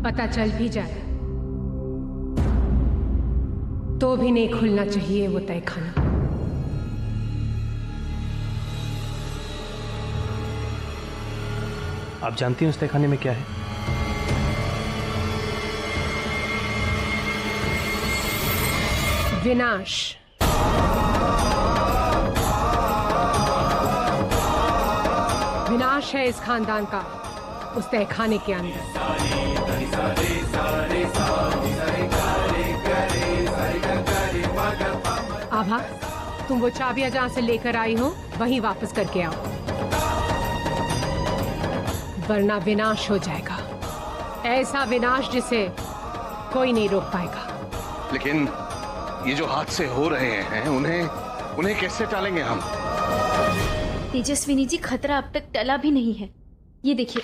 पता चल भी जाए तो भी नहीं खुलना चाहिए वो तहखाना। आप जानती हैं उस तहखाने में क्या है? विनाश। विनाश है इस खानदान का उस तहखाने के अंदर। आभा, तुम वो चाबियां जहां से लेकर आई हो वहीं वापस करके आओ, वरना विनाश हो जाएगा। ऐसा विनाश जिसे कोई नहीं रोक पाएगा। लेकिन ये जो हादसे हो रहे हैं उन्हें कैसे टालेंगे हम? तेजस्विनी जी, खतरा अब तक टला भी नहीं है। ये देखिए,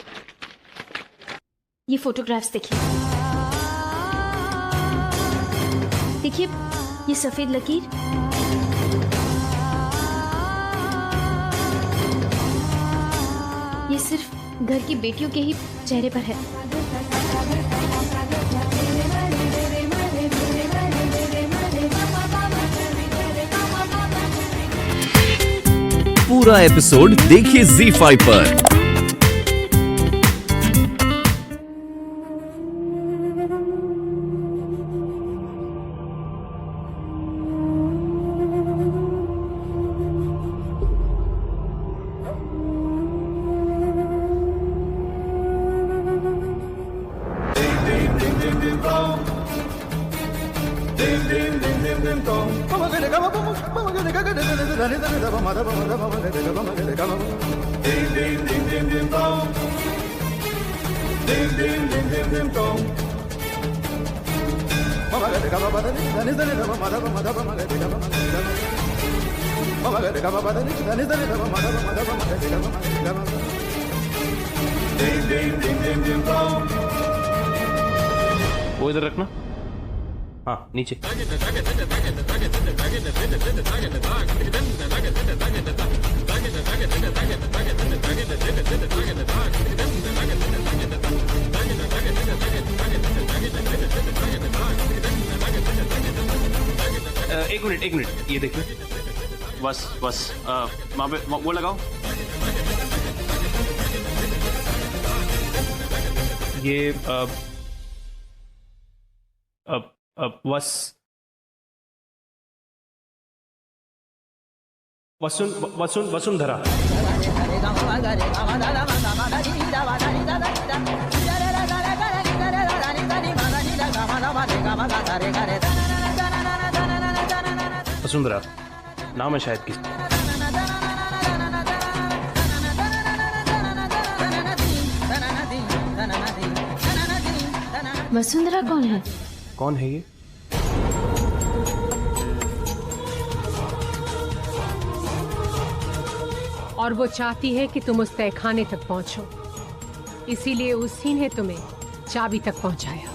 ये फोटोग्राफ्स देखिए, देखिए ये सफेद लकीर, ये सिर्फ घर की बेटियों के ही चेहरे पर है। पूरा एपिसोड देखिए ZEE5 पर। वो इधर रखना। हाँ, नीचे। एक मिनट, ये देखिए। बस वहाँ पे वो लगाओ। ये वसुंधरा। वसुंधरा नाम है शायद किसी। वसुंधरा कौन है? कौन है ये? और वो चाहती है कि तुम उस तहखाने तक पहुंचो, इसीलिए उसी ने तुम्हें चाबी तक पहुंचाया।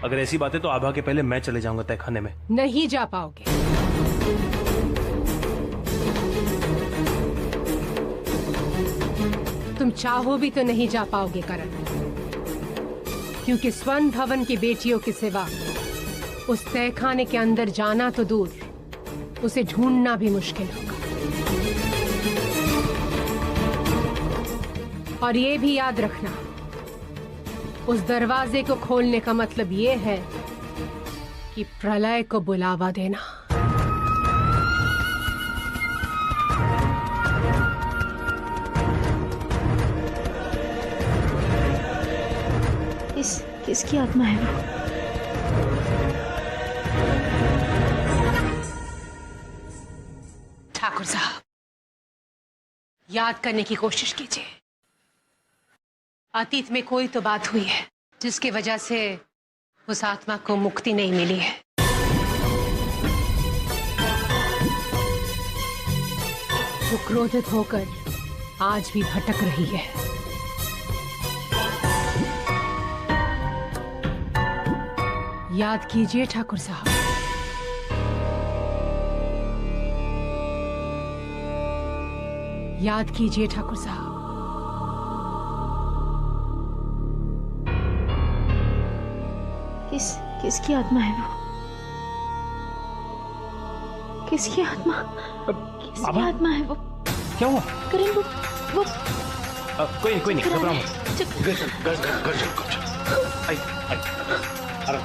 अगर ऐसी बात है तो आभा के पहले मैं चले जाऊंगा तहखाने में। नहीं जा पाओगे। तुम चाहो भी तो नहीं जा पाओगे करण, क्योंकि स्वर्ण भवन की बेटियों के सिवा उस तहखाने के अंदर जाना तो दूर, उसे ढूंढना भी मुश्किल होगा। और ये भी याद रखना, उस दरवाजे को खोलने का मतलब ये है कि प्रलय को बुलावा देना। किसकी आत्मा है वो? ठाकुर साहब, याद करने की कोशिश कीजिए। अतीत में कोई तो बात हुई है जिसकी वजह से उस आत्मा को मुक्ति नहीं मिली है। वो क्रोधित होकर आज भी भटक रही है। याद कीजिए ठाकुर साहब। याद कीजिए ठाकुर साहब, किसकी आत्मा है वो? किसकी आत्मा? किसकी आत्मा है वो? क्या हुआ? करण वो कोई नहीं घबराओ मत। घर चल। आई अरे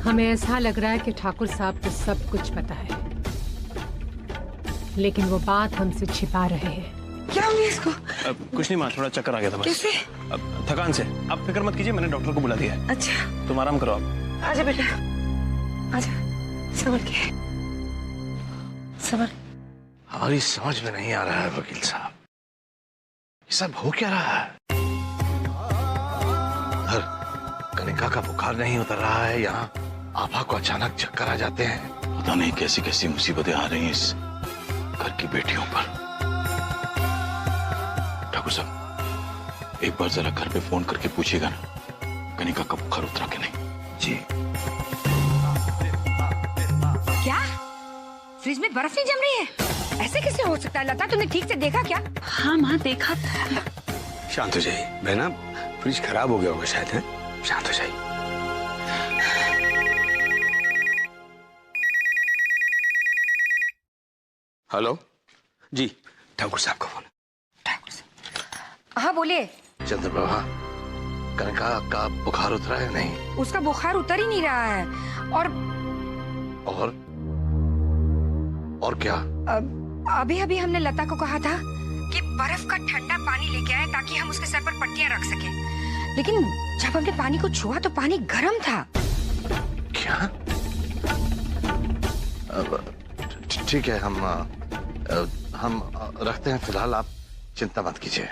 हमें ऐसा लग रहा है कि ठाकुर साहब को सब कुछ पता है, लेकिन वो बात हमसे छिपा रहे हैं। क्या हुआ इसको? कुछ नहीं माँ, थोड़ा चक्कर आ गया था बस। कैसे? थकान से। आप फिक्र मत कीजिए, मैंने डॉक्टर को बुला दिया है। अच्छा तुम आराम करो आप। आजा बेटा, आजा, संभल के, संभल। हमारी समझ में नहीं आ रहा है वकील साहब, ये सब हो क्या रहा है? कनिका का बुखार नहीं उतर रहा है, यहाँ आभा को अचानक चक्कर आ जाते हैं। पता नहीं कैसी कैसी मुसीबतें आ रही हैं इस घर की बेटियों पर। ठाकुर साहब, एक बार जरा घर पे फोन करके पूछिएगा ना कनिका का बुखार उतरा कि नहीं। जी। क्या फ्रिज में बर्फ नहीं जम रही है? ऐसे कैसे हो सकता है लता? तुमने ठीक से देखा क्या? हाँ माँ, देखा था। शांत हो जाइए बहना, फ्रिज खराब हो गया होगा शायद। है, शांत हो जाइए। हेलो जी, ठाकुर साहब का फोन। ठाकुर साहब, हाँ बोलिए। चंद्रप्रभा, कनिका का बुखार उतरा है नहीं? उसका बुखार उतर ही नहीं रहा है। और क्या? अभी अभी हमने लता को कहा था कि बर्फ का ठंडा पानी लेके आए ताकि हम उसके सर पर पट्टियां रख सकें, लेकिन जब हमने पानी को छुआ तो पानी गर्म था। क्या? ठीक है, हम रखते हैं फिलहाल, आप चिंता मत कीजिए।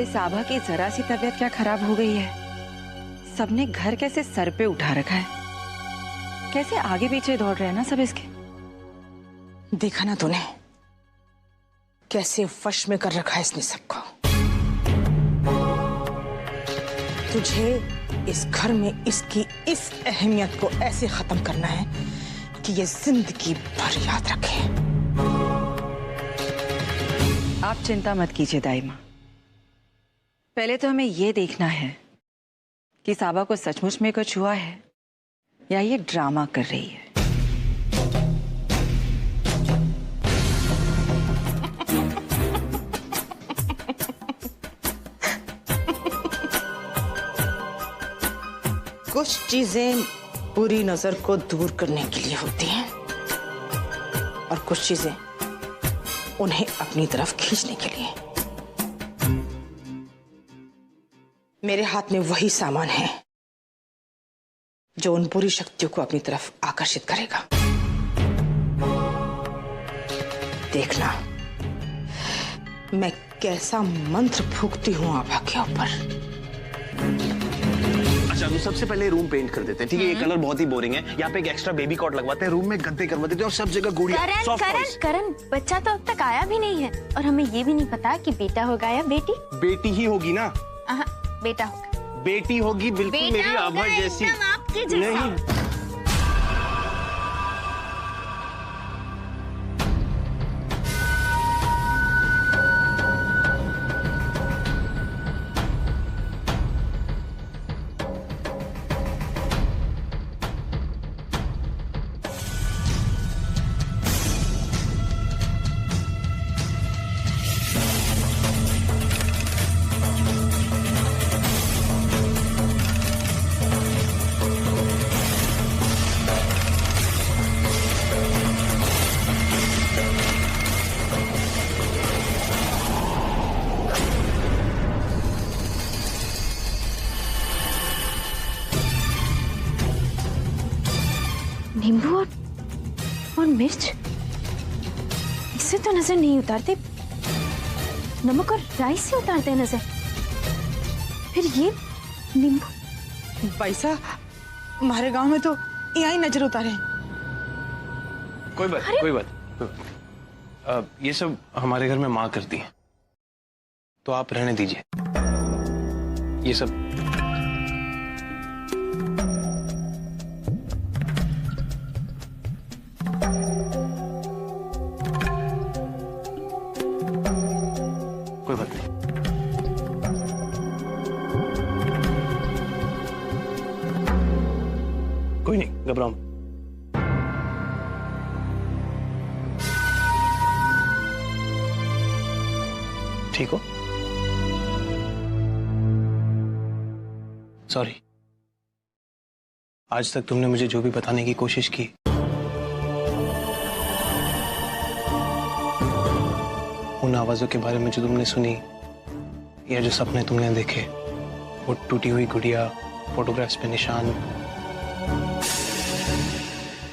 इस आभा की जरा सी तबीयत क्या खराब हो गई है? सबने घर कैसे सर पे उठा रखा है, कैसे आगे पीछे दौड़ रहे हैं ना सब इसके। देखा ना तूने कैसे वश में कर रखा है इसने सबको। तुझे इस घर में इसकी इस अहमियत को ऐसे खत्म करना है कि ये जिंदगी भर याद रखे। आप चिंता मत कीजिए दाई माँ, पहले तो हमें ये देखना है कि साबा को सचमुच में कुछ हुआ है या ये ड्रामा कर रही है। कुछ चीजें बुरी नजर को दूर करने के लिए होती हैं और कुछ चीजें उन्हें अपनी तरफ खींचने के लिए। मेरे हाथ में वही सामान है जो उन बुरी शक्तियों को अपनी तरफ आकर्षित करेगा। देखना मैं कैसा मंत्र फूंकती हूं आभा के ऊपर। अच्छा, तो सबसे पहले रूम पेंट कर देते हैं, ठीक है? ये कलर बहुत ही बोरिंग है। यहाँ पे एक एक्स्ट्रा बेबी कॉट लगवाते हैं, रूम में गद्दे करवा देते हैं और सब जगह गुड़िया, सॉफ्ट टॉयज। करण, बच्चा तो अब तक आया भी नहीं है और हमें ये भी नहीं पता कि बेटा होगा या बेटी। बेटी ही होगी ना? बेटा होगा। बेटी होगी, बिल्कुल मेरी आभा जैसी। आपके जैसा। नहीं, नींबू और मिर्च, इससे तो नजर नहीं उतारते, नमक और राई से उतारते हैं नजर। फिर ये नींबू। पैसा हमारे गांव में तो यहाँ ही नजर उतारे। कोई बात। ये सब हमारे घर में माँ करती है, तो आप रहने दीजिए ये सब। कोई बात नहीं। कोई नहीं, घबराओ। ठीक हो? सॉरी, आज तक तुमने मुझे जो भी बताने की कोशिश की, उन आवाजों के बारे में जो तुमने सुनी या जो सपने तुमने देखे, वो टूटी हुई गुड़िया, फोटोग्राफ्स पे निशान,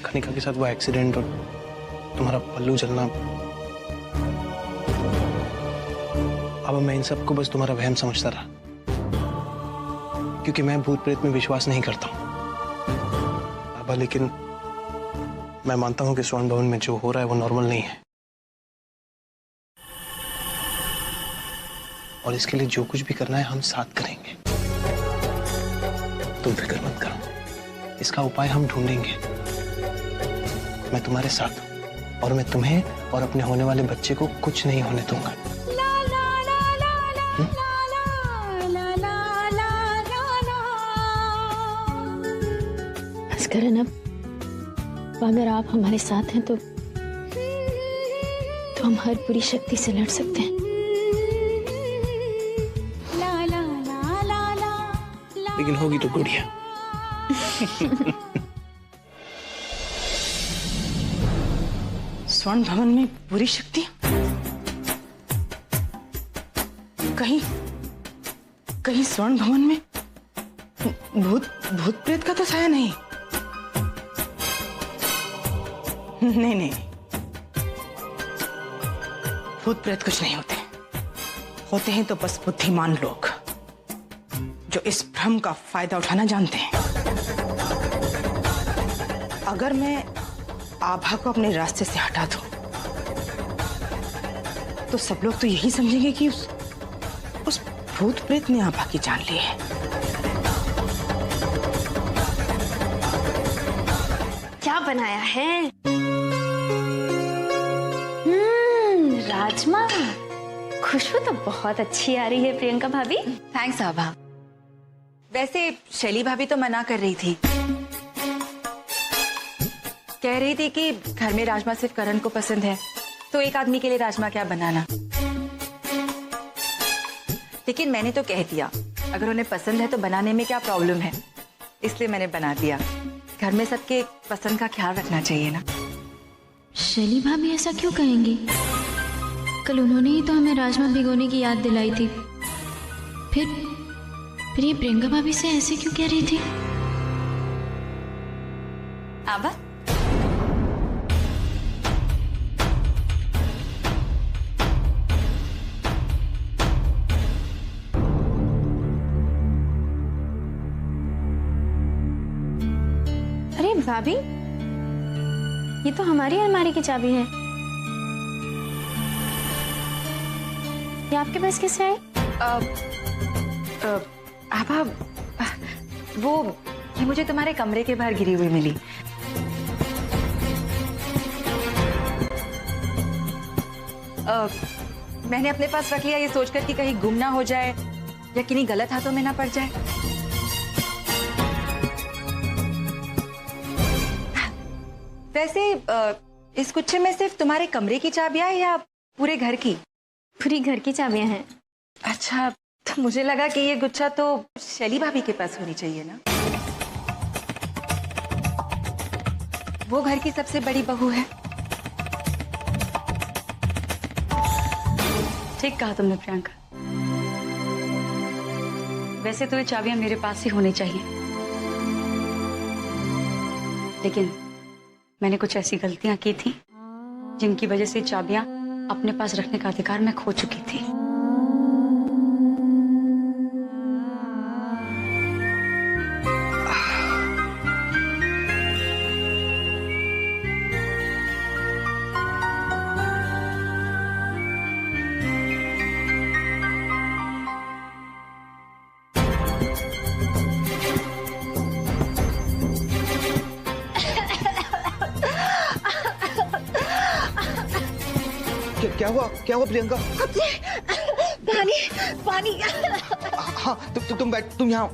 कनिका के साथ वो एक्सीडेंट और तुम्हारा पल्लू जलना, अब मैं इन सबको बस तुम्हारा वहम समझता रहा, क्योंकि मैं भूत प्रेत में विश्वास नहीं करता हूं। अब लेकिन मैं मानता हूं कि स्वर्ण भवन में जो हो रहा है वो नॉर्मल नहीं है, और इसके लिए जो कुछ भी करना है हम साथ करेंगे। तुम फिक्र मत करो, इसका उपाय हम ढूंढेंगे। मैं तुम्हारे साथ हूं और मैं तुम्हें और अपने होने वाले बच्चे को कुछ नहीं होने दूंगा। करण, अब अगर आप हमारे साथ हैं तो हम हर पूरी शक्ति से लड़ सकते हैं। लेकिन होगी तो गुड़िया। स्वर्ण भवन में पूरी शक्ति? कहीं स्वर्ण भवन में भूत प्रेत का तो साया नहीं। नहीं, भूत प्रेत कुछ नहीं होते हैं तो बस बुद्धिमान लोग जो इस भ्रम का फायदा उठाना जानते हैं। अगर मैं आभा को अपने रास्ते से हटा दूं, तो सब लोग तो यही समझेंगे कि उस भूत प्रेत ने आभा की जान ली है। क्या बनाया है? राजमा। खुशबू तो बहुत अच्छी आ रही है प्रियंका भाभी। थैंक्स आभा। वैसे शैली भाभी तो मना कर रही थी, कह रही थी कि घर में राजमा सिर्फ करण को पसंद है, तो एक आदमी के लिए राजमा क्या बनाना। लेकिन मैंने तो कह दिया, अगर उन्हें पसंद है तो बनाने में क्या प्रॉब्लम है, इसलिए मैंने बना दिया। घर में सबके पसंद का ख्याल रखना चाहिए ना। शैली भाभी ऐसा क्यों कहेंगी? कल उन्होंने ही तो हमें राजमा भिगोने की याद दिलाई थी। फिर ये प्रियंका भाभी से ऐसे क्यों कह रही थी? आभा, अरे भाभी, ये तो हमारी अलमारी की चाबी है। ये आपके पास कैसे आई? आभा, ये मुझे तुम्हारे कमरे के बाहर गिरी हुई मिली। मैंने अपने पास रख लिया ये सोचकर कि कहीं गुम ना हो जाए या किन्हीं गलत हाथों में ना पड़ जाए। वैसे इस गुच्छे में सिर्फ तुम्हारे कमरे की चाबियां या पूरे घर की? पूरी घर की चाबियां हैं। अच्छा, तो मुझे लगा कि ये गुच्छा तो शैली भाभी के पास होनी चाहिए ना। वो घर की सबसे बड़ी बहू है। ठीक कहा तुमने प्रियंका। वैसे तो ये चाबियां मेरे पास ही होनी चाहिए, लेकिन मैंने कुछ ऐसी गलतियां की थी जिनकी वजह से चाबियां अपने पास रखने का अधिकार मैं खो चुकी थी। क्या हुआ प्रियंका? पानी पानी। हाँ तुम बैठ, तुम यहाँ।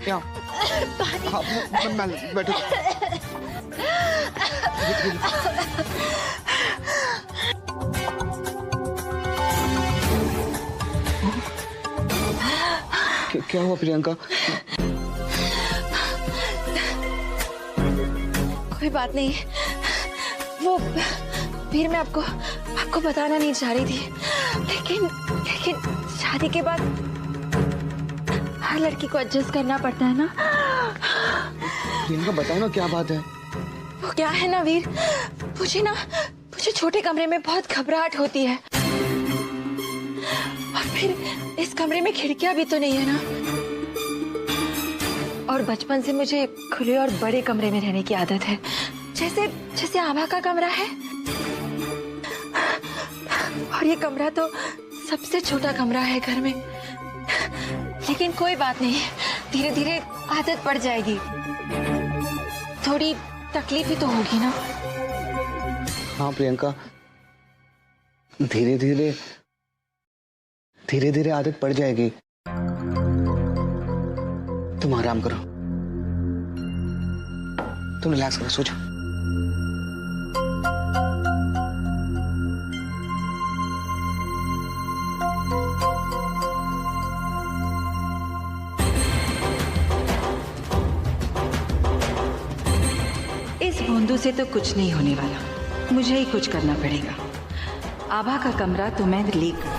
हाँ मैं बैठो। क्या हुआ प्रियंका? कोई बात नहीं, वो फिर मैं आपको बताना नहीं चाह रही थी, लेकिन शादी के बाद हर लड़की को एडजस्ट करना पड़ता है ना। प्रियंका बताओ ना क्या बात है? वो क्या है ना वीर, मुझे छोटे कमरे में बहुत घबराहट होती है, और फिर इस कमरे में खिड़कियां भी तो नहीं है ना, और बचपन से मुझे खुले और बड़े कमरे में रहने की आदत है, जैसे आभा का कमरा है, और ये कमरा तो सबसे छोटा कमरा है घर में। लेकिन कोई बात नहीं, धीरे धीरे आदत पड़ जाएगी, थोड़ी तकलीफ ही तो होगी ना। हाँ प्रियंका, धीरे धीरे आदत पड़ जाएगी। तुम आराम करो, तुम रिलैक्स करो, सो जाओ। इस बूंदू से तो कुछ नहीं होने वाला, मुझे ही कुछ करना पड़ेगा। आभा का कमरा तो मैं लीक।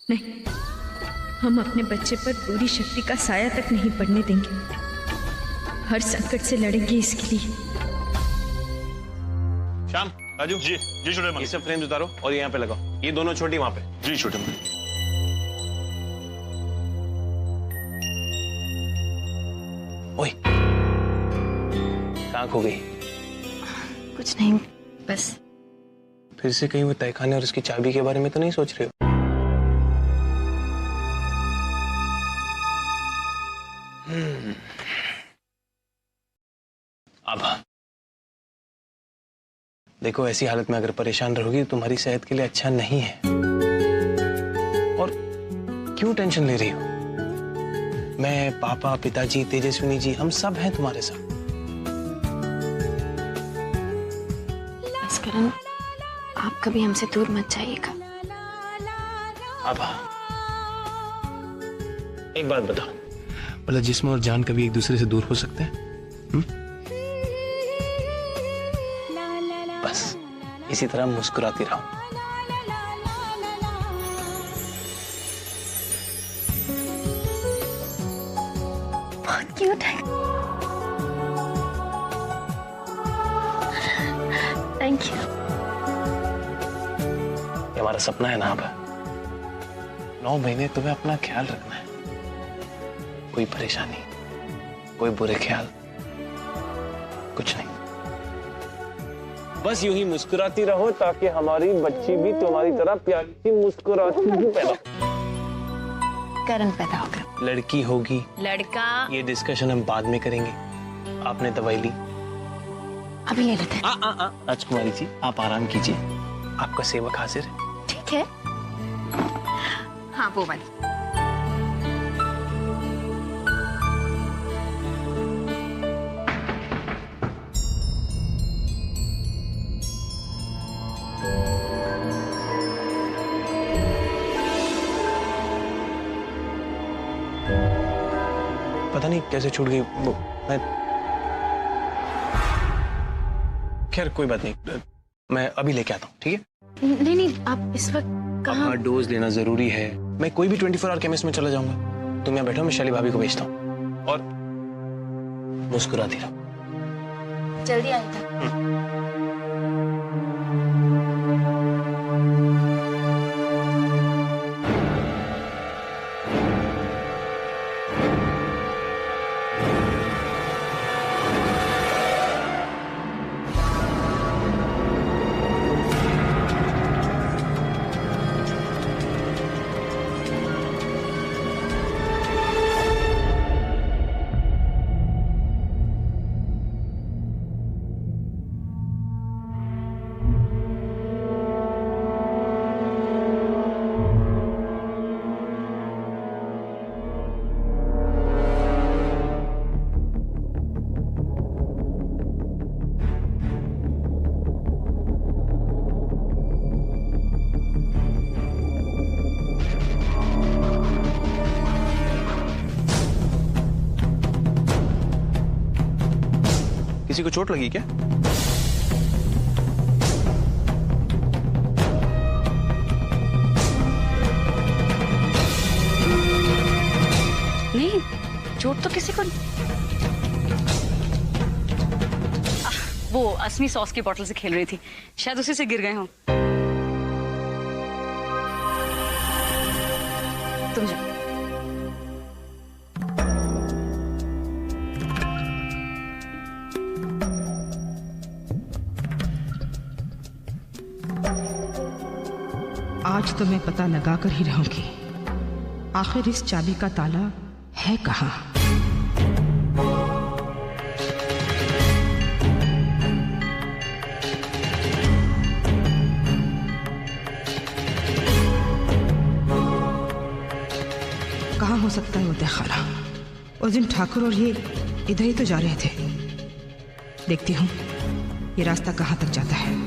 नहीं, हम अपने बच्चे पर बुरी शक्ति का साया तक नहीं पड़ने देंगे। हर संकट से लड़ेंगे इसके लिए। श्याम, राजू जी छोटे मालिक, ये सब फ्रेम्स उतारो और यहाँ पे लगाओ। ये दोनों छोटी वहां पे। जी छोटे मालिक। ओए, कहाँ खो गई? कुछ नहीं, बस। फिर से कहीं वो तहखाने और उसकी चाबी के बारे में तो नहीं सोच रहे हो? आभा, देखो ऐसी हालत में अगर परेशान रहोगी तो तुम्हारी सेहत के लिए अच्छा नहीं है। और क्यों टेंशन ले रही हो? मैं, पापा, पिताजी, तेजस्विनी जी, हम सब हैं तुम्हारे साथ। करण, आप कभी हमसे दूर मत जाइएगा। आभा, एक बात बताओ, भला जिस्म और जान कभी एक दूसरे से दूर हो सकते हैं? बस इसी तरह मुस्कुराती रहो। बहुत क्यूट है। Thank you. ये हमारा सपना है ना अब। 9 महीने तुम्हें अपना ख्याल रखना है। कोई परेशानी, कोई बुरे ख्याल, कुछ नहीं। बस यूं ही मुस्कुराती रहो ताकि हमारी बच्ची भी तुम्हारी तरह प्यारी सी मुस्कुराती ही पैदा। करण पैदा होगा। लड़की होगी, लड़का। ये डिस्कशन हम बाद में करेंगे। आपने दवाई ली? अभी ले लेते हैं। राजकुमारी जी, आप आराम कीजिए, आपका सेवक हाजिर है। ठीक है। हाँ वो वाली। पता नहीं कैसे छूट गई वो। मैं खैर कोई बात नहीं, मैं अभी लेके आता हूँ, ठीक है? नहीं, आप इस वक्त कहाँ? अपना डोज लेना जरूरी है। मैं कोई भी 24 आवर केमिस्ट में चला जाऊंगा। तुम यहाँ बैठो, मैं शैली भाभी को भेजता हूँ। और मुस्कुराती रहो। जल्दी आइएगा। किसी को चोट लगी क्या? नहीं, चोट तो किसी को। वो असमी सॉस की बोतल से खेल रही थी, शायद उसी से गिर गए हों। तुम जाओ। आज तो मैं पता लगा कर ही रहूंगी आखिर इस चाबी का ताला है कहाँ। कहाँ हो सकता है वो तहखाना? उस दिन ठाकुर और ये इधर ही तो जा रहे थे। देखती हूँ ये रास्ता कहाँ तक जाता है।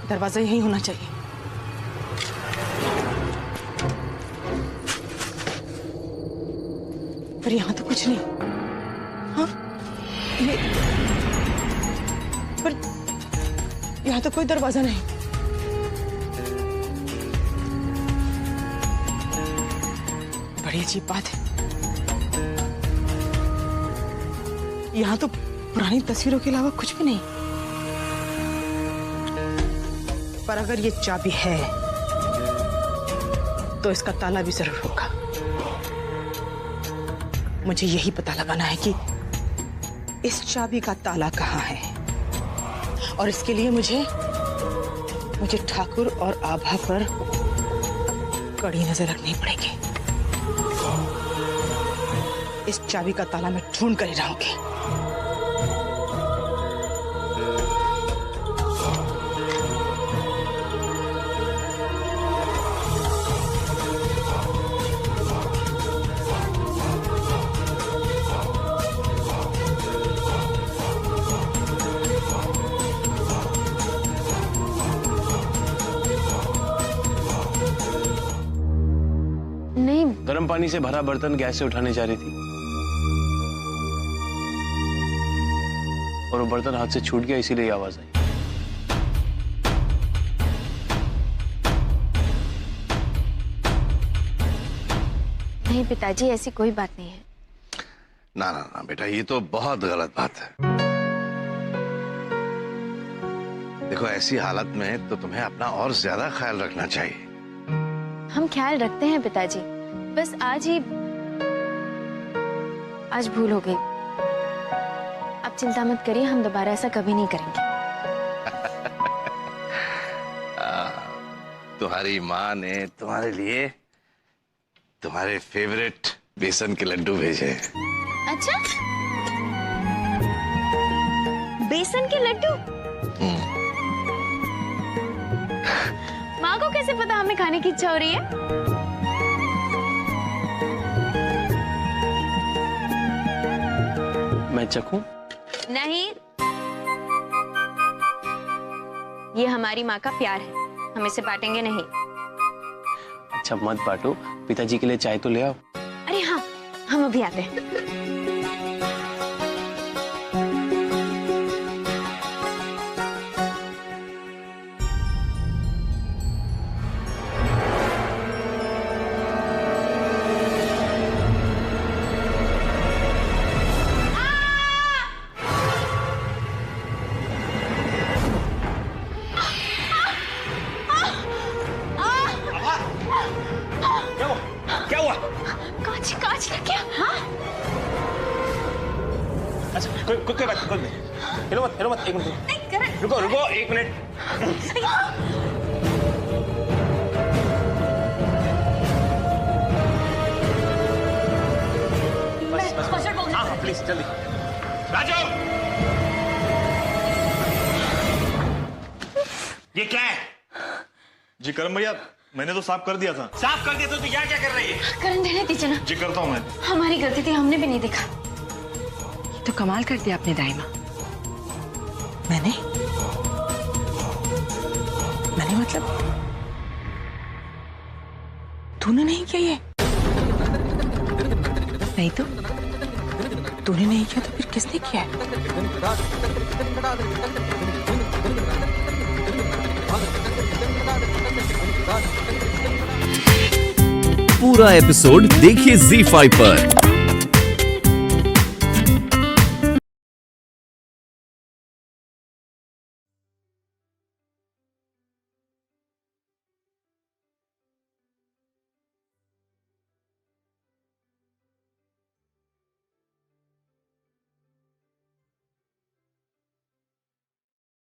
दरवाजा यही होना चाहिए। पर यहाँ तो कुछ नहीं। हाँ, ये पर यहाँ तो कोई दरवाजा नहीं। बड़ी अजीब बात है। यहाँ तो पुरानी तस्वीरों के अलावा कुछ भी नहीं। पर अगर ये चाबी है तो इसका ताला भी जरूर होगा। मुझे यही पता लगाना है कि इस चाबी का ताला कहाँ है, और इसके लिए मुझे ठाकुर और आभा पर कड़ी नजर रखनी पड़ेगी। इस चाबी का ताला मैं ढूंढ कर ही रहूंगी। नहीं, गर्म पानी से भरा बर्तन गैस से उठाने जा रही थी और वो बर्तन हाथ से छूट गया, इसीलिए आवाज आई। नहीं पिताजी, ऐसी कोई बात नहीं है। ना ना ना बेटा, ये तो बहुत गलत बात है। देखो, ऐसी हालत में तो तुम्हें अपना और ज्यादा ख्याल रखना चाहिए। हम ख्याल रखते हैं पिताजी, बस आज भूल हो गई। अब चिंता मत करिए, हम दोबारा ऐसा कभी नहीं करेंगे। तुम्हारी माँ ने तुम्हारे लिए तुम्हारे फेवरेट बेसन के लड्डू भेजे। अच्छा, बेसन के लड्डू? माँ को कैसे पता हमें खाने की इच्छा हो रही है? मैं चखूं? नहीं, ये हमारी माँ का प्यार है, हम इसे बांटेंगे नहीं। अच्छा मत बांटो, पिताजी के लिए चाय तो ले आओ। अरे हाँ, हम अभी आते हैं। कांच लग गया। हाँ? अच्छा, कोई बात नहीं। हिलो मत, एक मिनट। रुको, एक मिनट। बस। हाँ, प्लीज जल्दी। राजू, ये क्या है? जी करम भैया, मैंने तो साफ कर दिया था। साफ कर दिया तो तू यहाँ क्या कर रही है? करन देने दीजिए ना। जी करता हूँ मैं। हमारी गलती थी, हमने भी नहीं देखा। तो कमाल कर दिया आपने दाई माँ। मैंने मतलब तूने नहीं किया ये? नहीं तो तूने नहीं किया तो फिर किसने किया है? पूरा एपिसोड देखिए ZEE5 पर।